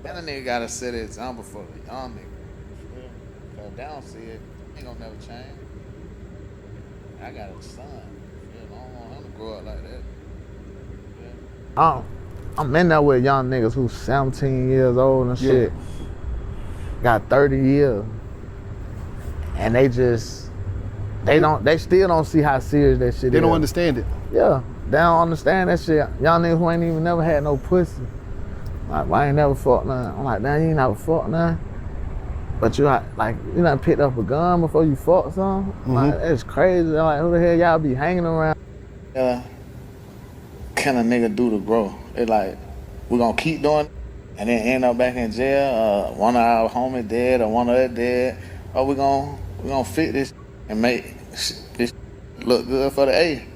And a nigga gotta set an example for the young nigga. You feel me? Cause they don't see it, ain't gonna never change. I got a son. You feel me? I don't want him to grow up like that. I'm in there with young niggas who's 17 years old and shit. Got 30 years. And they still don't see how serious that shit is. They don't understand it. Yeah, they don't understand that shit. Young niggas who ain't even never had no pussy. Like, why I ain't never fucked none? I'm like, damn, you ain't never fucked none? But you done picked up a gun before you fucked something? Mm-hmm. Like, that's crazy. Like, who the hell y'all be hanging around? Can a nigga do to grow? It's like, we gonna keep doing it and then end up back in jail, one of our homies dead or one of us dead, or we gonna fit this and make this look good for the A.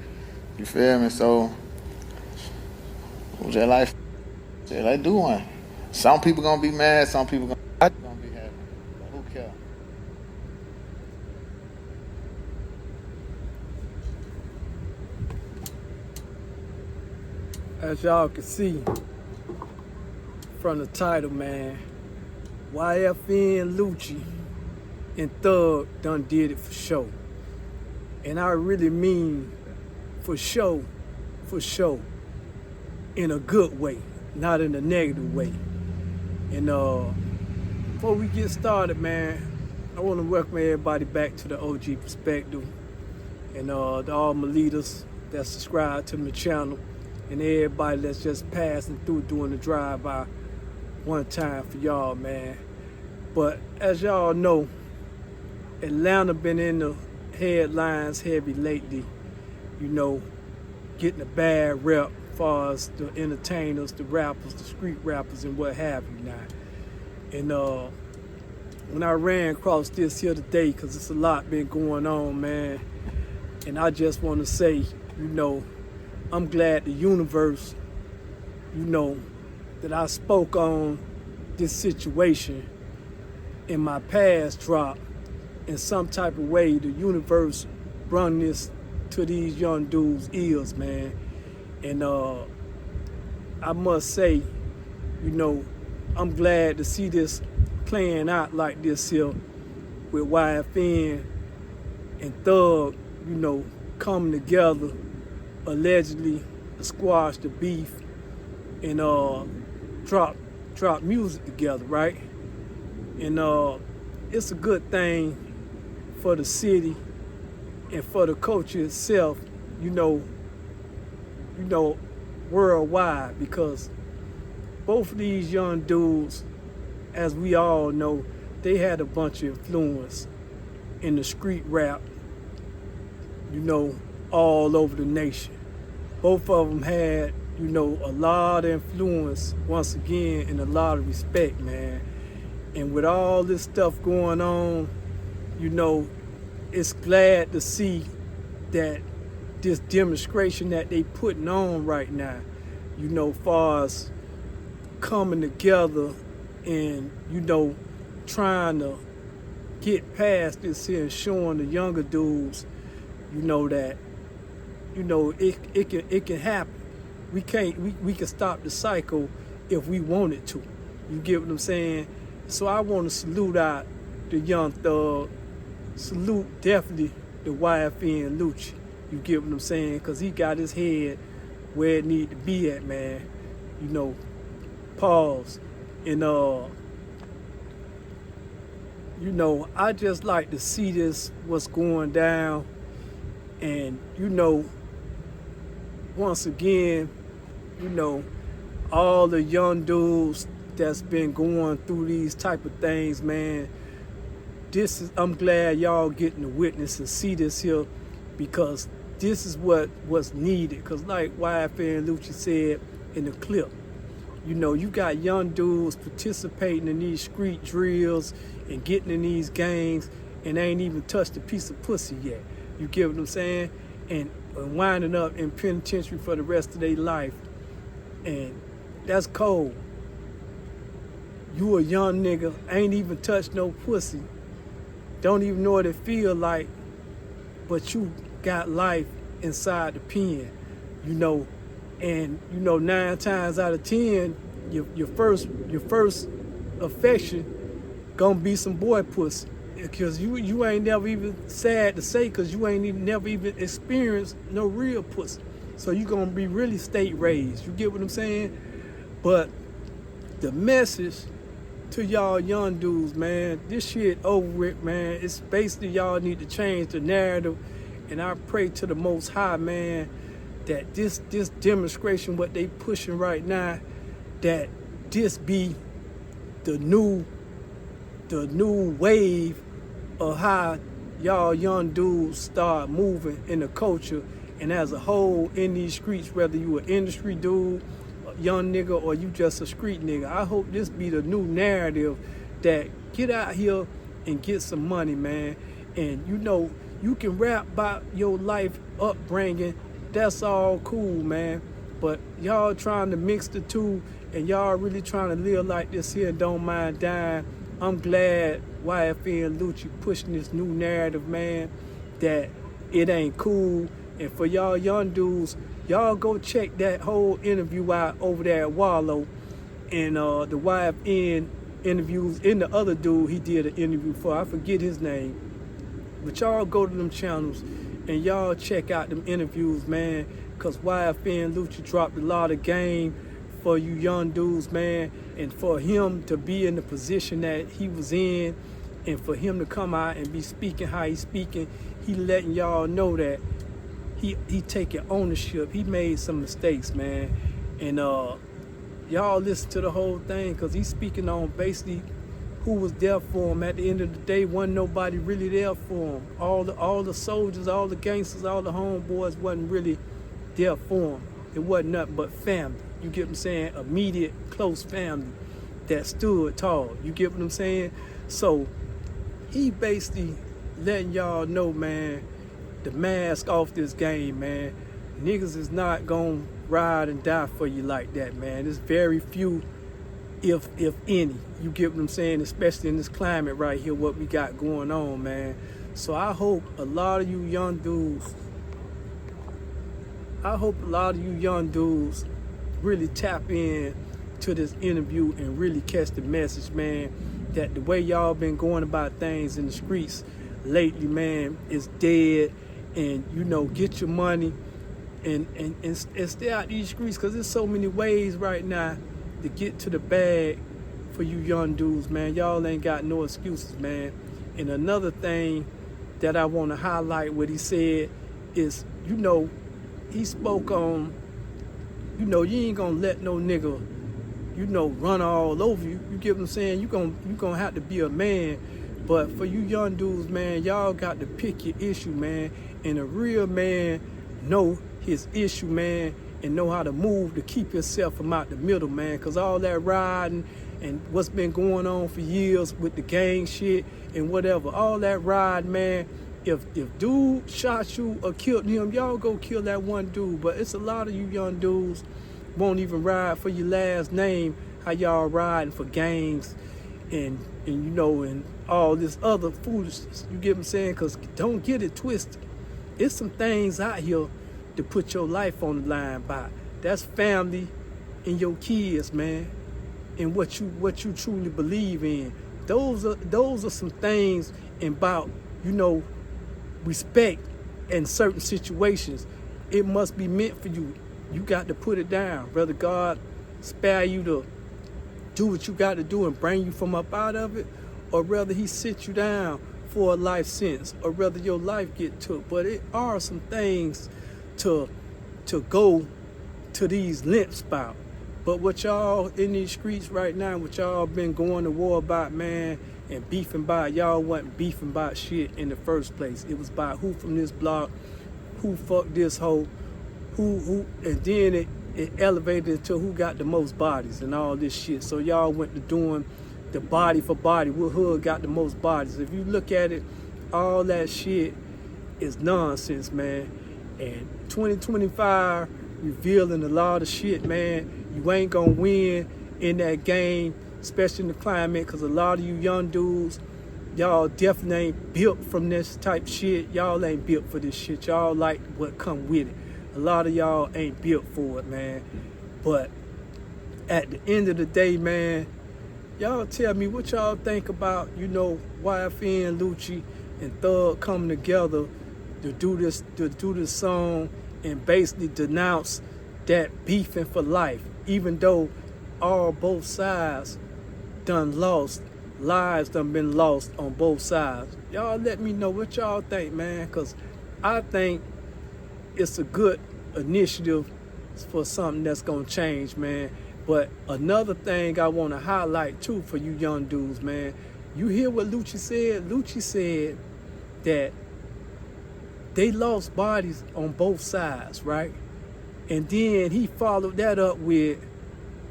You feel me? So, just like do one. Some people gonna be mad, some people gonna be happy. But who cares? As y'all can see from the title, man, YFN, Lucci, and Thug done did it for show. And I really mean for show, in a good way, not in a negative way. And before we get started, man, I want to welcome everybody back to the OG Perspective, and to all my leaders that subscribe to my channel, and everybody that's just passing through doing the drive-by one time for y'all, man. But as y'all know, Atlanta been in the headlines heavy lately, you know, getting a bad rep as far as the entertainers, the rappers, the street rappers, and what have you now. And when I ran across this here today, because it's a lot been going on, man, and I just want to say, you know, I'm glad the universe, you know, that I spoke on this situation in my past drop. In some type of way, the universe brought this to these young dudes' ears, man. And I must say, you know, I'm glad to see this playing out like this here with YFN and Thug, you know, coming together, allegedly to squash the beef and drop music together, right? And it's a good thing for the city and for the culture itself, you know, worldwide, because both of these young dudes, as we all know, they had a bunch of influence in the street rap, you know, all over the nation. Both of them had, you know, a lot of influence, once again, and a lot of respect, man. And with all this stuff going on, you know, it's glad to see that this demonstration that they putting on right now, you know, far as coming together and, you know, trying to get past this here and showing the younger dudes, you know, that, you know, it can happen. We can stop the cycle if we wanted to. You get what I'm saying? So I want to salute out the young Thug, salute definitely the YFN Lucci. You get what I'm saying? Because he got his head where it need to be at, man. You know, pause. And, you know, I just like to see this, what's going down. And, you know, once again, you know, all the young dudes that's been going through these type of things, man, I'm glad y'all getting to witness and see this here, because this is what's needed. Because like YFN Lucci said in the clip, you know, you got young dudes participating in these street drills and getting in these gangs and ain't even touched a piece of pussy yet. You get what I'm saying? And winding up in penitentiary for the rest of their life. And that's cold. You a young nigga, ain't even touched no pussy, don't even know what it feel like, but you got life inside the pen, you know. And you know, 9 times out of 10, your first affection gonna be some boy pussy. Because you ain't never even, sad to say, because you ain't even never even experienced no real pussy. So you gonna be really state raised. You get what I'm saying? But the message to y'all young dudes, man, this shit over with, man. It's basically y'all need to change the narrative. And I pray to the Most High, man, that this demonstration, what they pushing right now, that this be the new wave of how y'all young dudes start moving in the culture and as a whole in these streets, whether you an industry dude, a young nigga, or you just a street nigga. I hope this be the new narrative that get out here and get some money, man. And you know, you can rap about your life upbringing, that's all cool, man. But y'all trying to mix the two and y'all really trying to live like this here and don't mind dying. I'm glad YFN and Lucci pushing this new narrative, man, that it ain't cool. And for y'all young dudes, y'all go check that whole interview out over there at Wallow and the YFN interviews. And the other dude he did an interview for, I forget his name. But y'all go to them channels and y'all check out them interviews, man, because YFN and Lucci dropped a lot of game for you young dudes, man. And for him to be in the position that he was in, and for him to come out and be speaking how he's speaking, he letting y'all know that he taking ownership. He made some mistakes, man. And y'all listen to the whole thing, because he's speaking on basically who was there for him. At the end of the day, wasn't nobody really there for him. All the soldiers, all the gangsters, all the homeboys wasn't really there for him. It wasn't nothing but family. You get what I'm saying? Immediate, close family that stood tall. You get what I'm saying? So he basically letting y'all know, man, the mask off this game, man. Niggas is not gonna ride and die for you like that, man. There's very few, if any. You get what I'm saying? Especially in this climate right here, what we got going on, man. So I hope a lot of you young dudes, really tap in to this interview and really catch the message, man, that the way y'all been going about things in the streets lately, man, is dead. And, you know, get your money and stay out these streets, because there's so many ways right now to get to the bag for you young dudes, man. Y'all ain't got no excuses, man. And another thing that I want to highlight what he said is, you know, he spoke on, you know, you ain't gonna let no nigga, you know, run all over you. You get what I'm saying? You gonna have to be a man. But for you young dudes, man, y'all got to pick your issue, man. And a real man know his issue, man, and know how to move to keep himself from out the middle, man. Because all that riding and what's been going on for years with the gang shit and whatever, all that ride, man, if dude shot you or killed him, y'all go kill that one dude. But it's a lot of you young dudes won't even ride for your last name, how y'all riding for gangs and you know, and all this other foolishness. You get what I'm saying? Because don't get it twisted. It's some things out here to put your life on the line by. That's family and your kids, man, and what you truly believe in. Those are some things about, you know, respect in certain situations. It must be meant for you. You got to put it down. Whether God spare you to do what you got to do and bring you from up out of it, or whether he sit you down for a life sentence, or whether your life get took. But it are some things to go to these lengths about. But what y'all in these streets right now, what y'all been going to war about, man, and beefing about, y'all wasn't beefing about shit in the first place. It was about who from this block, who fucked this hoe, who, and then it elevated to who got the most bodies and all this shit. So y'all went to doing the body for body. What hood got the most bodies? If you look at it, all that shit is nonsense, man. And 2025 revealing a lot of shit, man. You ain't gonna win in that game, especially in the climate, because a lot of you young dudes, y'all definitely ain't built from this type shit. Y'all ain't built for this shit. Y'all like what come with it. A lot of y'all ain't built for it, man. But at the end of the day, man, Y'all tell me what y'all think about, YFN, Lucci, and Thug coming together to do this song and basically denounce that beefing for life, even though both sides done lost, lives done been lost on both sides. Y'all let me know what y'all think, man, because I think it's a good initiative for something that's gonna change, man. But another thing I want to highlight too for you young dudes, man, you hear what Lucci said? Lucci said that they lost bodies on both sides, right? And then he followed that up with,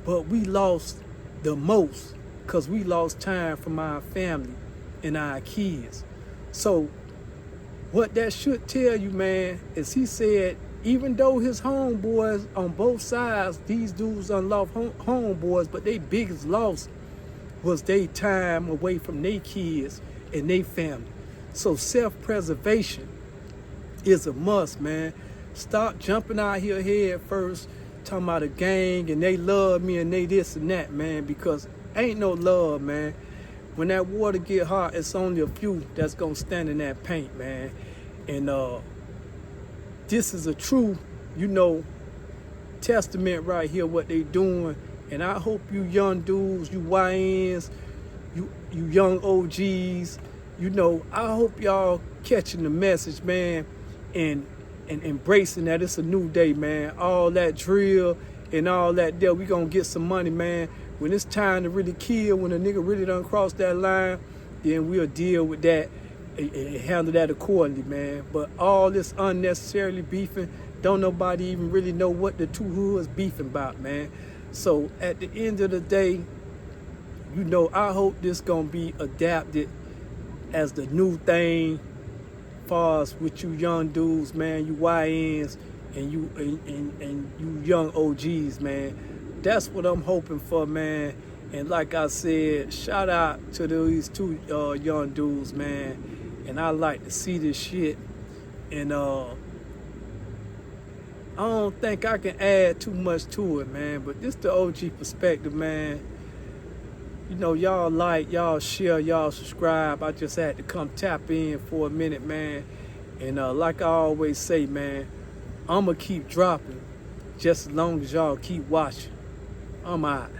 but we lost the most because we lost time from our family and our kids. So what that should tell you, man, is he said, even though his homeboys on both sides, these dudes done lost homeboys, but their biggest loss was their time away from their kids and their family. So self-preservation is a must, man. Stop jumping out here head first, talking about a gang and they love me and they this and that, man, because ain't no love, man. When that water get hot, it's only a few that's gonna stand in that paint, man. And this is a true, testament right here, what they doing. And I hope you young dudes, you YNs, you young OGs, I hope y'all catching the message, man, and embracing that it's a new day, man. All that drill and all that there, we gonna get some money, man. When it's time to really kill, when a nigga really done cross that line, then we'll deal with that and handle that accordingly, man. But all this unnecessarily beefing, don't nobody even really know what the two hoods beefing about, man. So at the end of the day, I hope this gonna be adapted as the new thing, far as with you young dudes, man, you YNs and you young OGs, man. That's what I'm hoping for, man. And like I said, shout out to these two young dudes, man. And I like to see this shit. And I don't think I can add too much to it, man. But this the OG perspective, man. Y'all like, y'all share, y'all subscribe. I just had to come tap in for a minute, man. And like I always say, man, I'ma keep dropping just as long as y'all keep watching. I'm out.